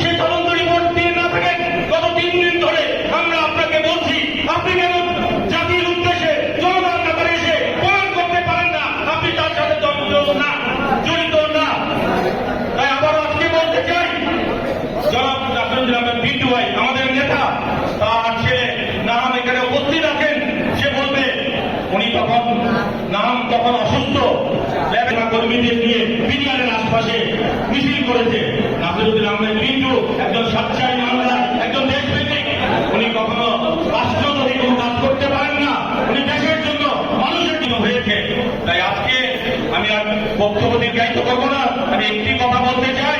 সে তদন্ত রিপোর্ট দিয়ে না থাকেন, গত 3 দিন ধরে আমরা আপনাকে বলছি, আপনি কেন জাতির উদ্দেশ্যে জনগণ ব্যাপারে এসে প্রমাণ করতে পারেন না আপনি তার সাথে জড়িত না? তাই আবার আজকে বলতে চাই, জনাব নাসিরুদ্দিন আহমেদ পিন্টু ভাই আমাদের নেতা, তার ছেলে নাম এখানে উপস্থিত আছেন, সে বলবে উনি তখন অসুস্থ, কর্মীদের নিয়ে বিডিআরের আশপাশে মিছিল করেছে। নাসিরুদ্দিন আহমেদ পিন্টু একজন সাচ্চাই মামলা, একজন দেশপ্রেমিক, উনি কখনো রাষ্ট্রদ্রোহী কোনো কাজ করতে পারেন না, উনি দেশের জন্য মানুষের জন্য হয়েছে। তাই আজকে আমি আর বক্তব্য দীর্ঘায়িত করবো না, আমি একটি কথা বলতে চাই,